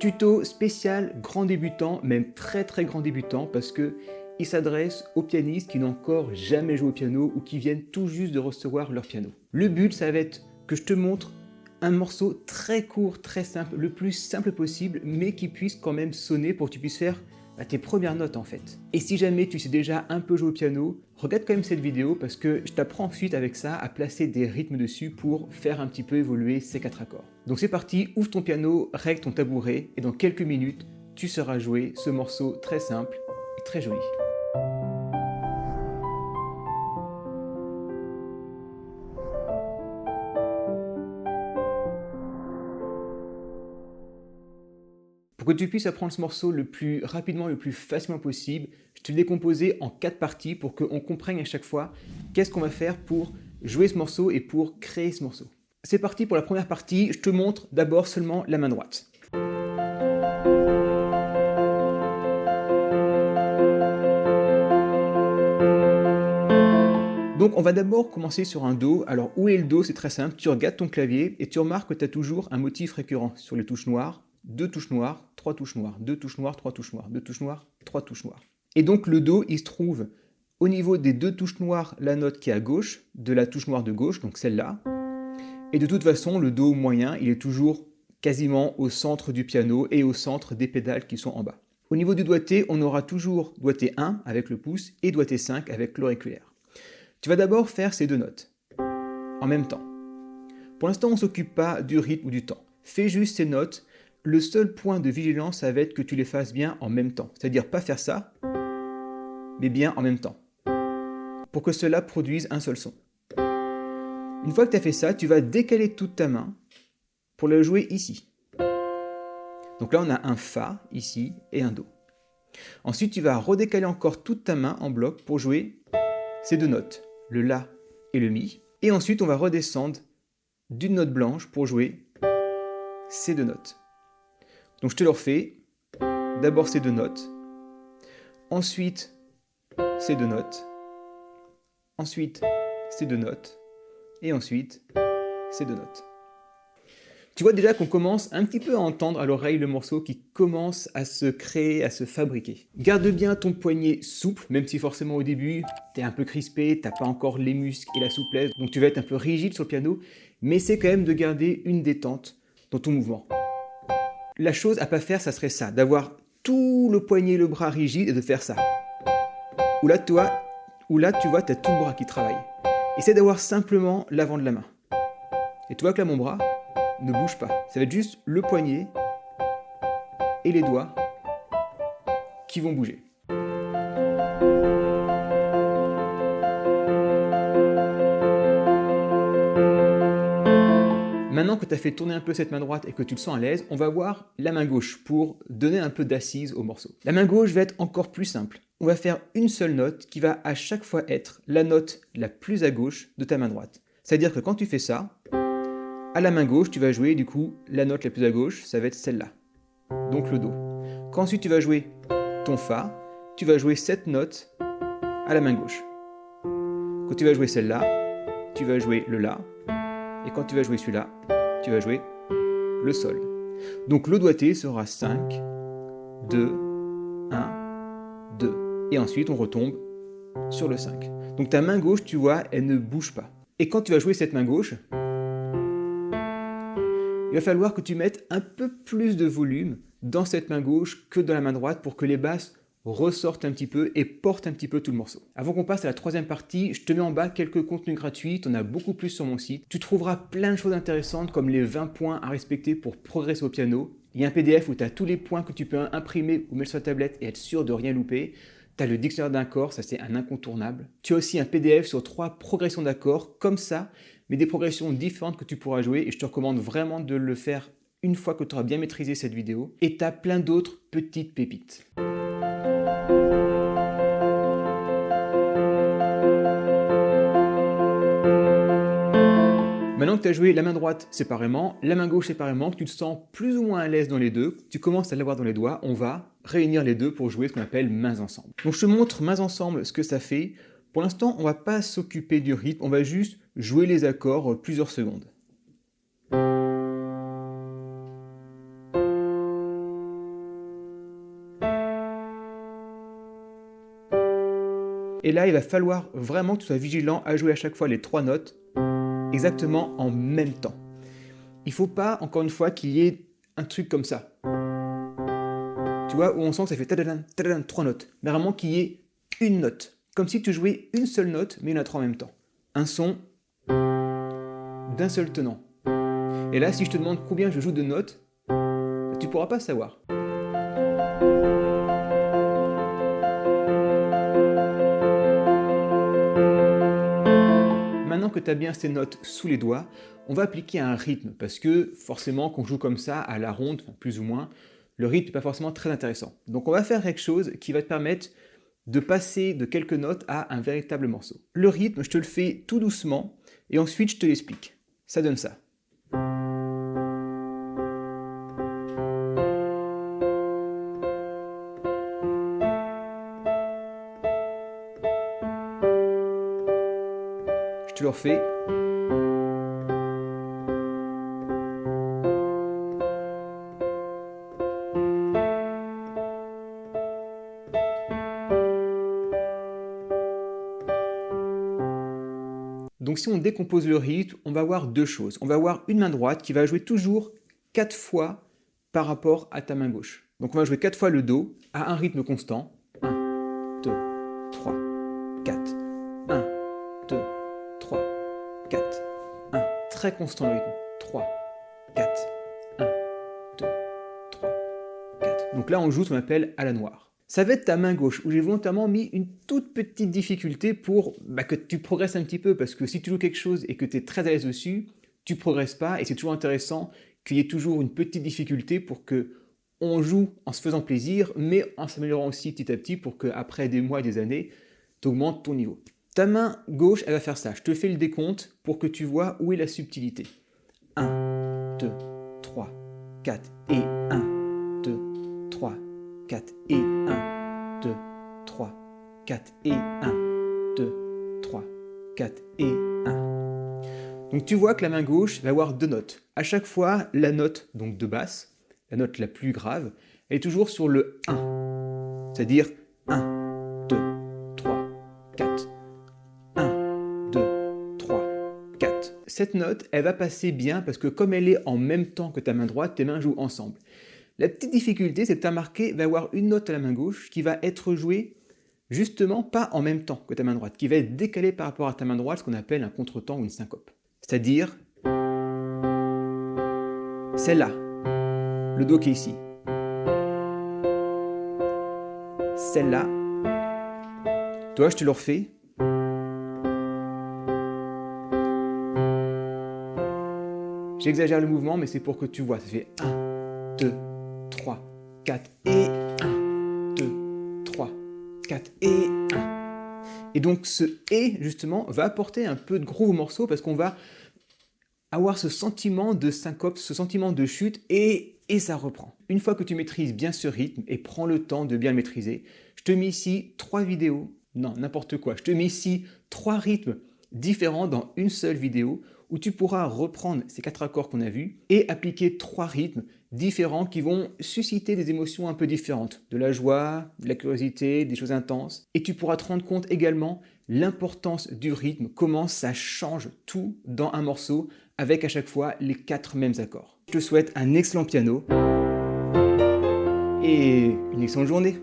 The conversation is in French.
Tuto spécial grand débutant, même très grand débutant, parce que il s'adresse aux pianistes qui n'ont encore jamais joué au piano ou qui viennent tout juste de recevoir leur piano. Le but, ça va être que je te montre un morceau très court, très simple, le plus simple possible, mais qui puisse quand même sonner pour que tu puisses faire tes premières notes en fait. Et si jamais tu sais déjà un peu jouer au piano, regarde quand même cette vidéo parce que je t'apprends ensuite avec ça à placer des rythmes dessus pour faire un petit peu évoluer ces 4 accords. Donc c'est parti, ouvre ton piano, règle ton tabouret et dans quelques minutes, tu sauras jouer ce morceau très simple et très joli. Pour que tu puisses apprendre ce morceau le plus rapidement, le plus facilement possible, je te l'ai décomposé en 4 parties pour qu'on comprenne à chaque fois qu'est-ce qu'on va faire pour jouer ce morceau et pour créer ce morceau. C'est parti pour la première partie, je te montre d'abord seulement la main droite. Donc on va d'abord commencer sur un Do. Alors où est le Do? C'est très simple, tu regardes ton clavier et tu remarques que tu as toujours un motif récurrent sur les touches noires. 2 touches noires, 3 touches noires, 2 touches noires, 3 touches noires, 2 touches noires, 3 touches noires. Et donc le Do, il se trouve au niveau des 2 touches noires, la note qui est à gauche, de la touche noire de gauche, donc celle-là. Et de toute façon, le Do moyen, il est toujours quasiment au centre du piano et au centre des pédales qui sont en bas. Au niveau du doigté, on aura toujours doigté 1 avec le pouce et doigté 5 avec l'auriculaire. Tu vas d'abord faire ces 2 notes en même temps. Pour l'instant, on ne s'occupe pas du rythme ou du temps. Fais juste ces notes. Le seul point de vigilance, ça va être que tu les fasses bien en même temps. C'est-à-dire pas faire ça, mais bien en même temps. Pour que cela produise un seul son. Une fois que tu as fait ça, tu vas décaler toute ta main pour la jouer ici. Donc là, on a un Fa ici et un Do. Ensuite, tu vas redécaler encore toute ta main en bloc pour jouer ces 2 notes, le La et le Mi. Et ensuite, on va redescendre d'une note blanche pour jouer ces 2 notes. Donc je te le refais, d'abord ces 2 notes, ensuite ces 2 notes, ensuite ces 2 notes, et ensuite ces 2 notes. Tu vois déjà qu'on commence un petit peu à entendre à l'oreille le morceau qui commence à se créer, à se fabriquer. Garde bien ton poignet souple, même si forcément au début, tu es un peu crispé, tu n'as pas encore les muscles et la souplesse, donc tu vas être un peu rigide sur le piano, mais c'est quand même de garder une détente dans ton mouvement. La chose à pas faire, ça serait ça, d'avoir tout le poignet et le bras rigide et de faire ça. Ou là, tu vois, tu as tout le bras qui travaille. Essaie d'avoir simplement l'avant de la main. Et tu vois que là, mon bras ne bouge pas. Ça va être juste le poignet et les doigts qui vont bouger. Maintenant que tu as fait tourner un peu cette main droite et que tu le sens à l'aise, on va voir la main gauche pour donner un peu d'assise au morceau. La main gauche va être encore plus simple. On va faire une seule note qui va à chaque fois être la note la plus à gauche de ta main droite. C'est-à-dire que quand tu fais ça, à la main gauche, tu vas jouer du coup la note la plus à gauche, ça va être celle-là. Donc le Do. Quand ensuite tu vas jouer ton Fa, tu vas jouer cette note à la main gauche. Quand tu vas jouer celle-là, tu vas jouer le La. Et quand tu vas jouer celui-là, tu vas jouer le Sol. Donc le doigté sera 5, 2, 1, 2. Et ensuite on retombe sur le 5. Donc ta main gauche, tu vois, elle ne bouge pas. Et quand tu vas jouer cette main gauche, il va falloir que tu mettes un peu plus de volume dans cette main gauche que dans la main droite pour que les basses ressortent un petit peu et portent un petit peu tout le morceau. Avant qu'on passe à la troisième partie, je te mets en bas quelques contenus gratuits, tu en as beaucoup plus sur mon site. Tu trouveras plein de choses intéressantes comme les 20 points à respecter pour progresser au piano. Il y a un PDF où tu as tous les points que tu peux imprimer ou mettre sur la tablette et être sûr de rien louper. Tu as le dictionnaire d'accords, ça c'est un incontournable. Tu as aussi un PDF sur 3 progressions d'accords comme ça, mais des progressions différentes que tu pourras jouer et je te recommande vraiment de le faire une fois que tu auras bien maîtrisé cette vidéo. Et tu as plein d'autres petites pépites. Maintenant que tu as joué la main droite séparément, la main gauche séparément, que tu te sens plus ou moins à l'aise dans les deux, tu commences à l'avoir dans les doigts, on va réunir les deux pour jouer ce qu'on appelle mains ensemble. Donc je te montre mains ensemble ce que ça fait. Pour l'instant, on ne va pas s'occuper du rythme, on va juste jouer les accords plusieurs secondes. Et là, il va falloir vraiment que tu sois vigilant à jouer à chaque fois les 3 notes exactement en même temps. Il ne faut pas, encore une fois, qu'il y ait un truc comme ça. Tu vois, où on sent que ça fait tadadam, tadadam, 3 notes. Mais vraiment qu'il y ait une note. Comme si tu jouais une seule note, mais il y en a 3 en même temps. Un son d'un seul tenant. Et là, si je te demande combien je joue de notes, tu ne pourras pas savoir. Maintenant que tu as bien ces notes sous les doigts, on va appliquer un rythme, parce que forcément, quand on joue comme ça, à la ronde, plus ou moins, le rythme n'est pas forcément très intéressant. Donc on va faire quelque chose qui va te permettre de passer de quelques notes à un véritable morceau. Le rythme, je te le fais tout doucement, et ensuite je te l'explique. Ça donne ça. Je te le refais. Donc si on décompose le rythme, on va avoir 2 choses. On va avoir une main droite qui va jouer toujours 4 fois par rapport à ta main gauche. Donc on va jouer 4 fois le Do à un rythme constant. 1, 2, 3, 4. 1, 2, 3, 4. 1. Très constant le rythme. 3, 4. 1, 2, 3, 4. Donc là on joue ce qu'on appelle à la noire. Ça va être ta main gauche, où j'ai volontairement mis une toute petite difficulté pour que tu progresses un petit peu, parce que si tu joues quelque chose et que tu es très à l'aise dessus, tu progresses pas, et c'est toujours intéressant qu'il y ait toujours une petite difficulté pour que on joue en se faisant plaisir, mais en s'améliorant aussi petit à petit pour qu'après des mois et des années, tu augmentes ton niveau. Ta main gauche, elle va faire ça. Je te fais le décompte pour que tu vois où est la subtilité. 1, 2, 3, 4 et 1, 2, 3, 4 et 1, 2, 3, 4 et 1, 2, 3, 4 et 1. Donc tu vois que la main gauche va avoir 2 notes. À chaque fois, la note donc de basse, la note la plus grave, elle est toujours sur le 1. C'est-à-dire 1, 2, 3, 4. 1, 2, 3, 4. Cette note, elle va passer bien parce que comme elle est en même temps que ta main droite, tes mains jouent ensemble. La petite difficulté, c'est que ta marqué va avoir une note à la main gauche qui va être jouée justement pas en même temps que ta main droite, qui va être décalée par rapport à ta main droite, ce qu'on appelle un contretemps ou une syncope. C'est-à-dire celle-là, le Do qui est ici. Celle-là, toi je te le refais. J'exagère le mouvement, mais c'est pour que tu vois, ça fait 1, 2, 3, 4 et 1, 2, 3, 4 et 1. Et donc ce « et » justement va apporter un peu de groove au morceau parce qu'on va avoir ce sentiment de syncope, ce sentiment de chute et ça reprend. Une fois que tu maîtrises bien ce rythme et prends le temps de bien le maîtriser, je te mets ici 3 vidéos, non n'importe quoi, je te mets ici 3 rythmes différents dans une seule vidéo où tu pourras reprendre ces 4 accords qu'on a vus et appliquer 3 rythmes différents qui vont susciter des émotions un peu différentes, de la joie, de la curiosité, des choses intenses. Et tu pourras te rendre compte également l'importance du rythme, comment ça change tout dans un morceau avec à chaque fois les 4 mêmes accords. Je te souhaite un excellent piano et une excellente journée.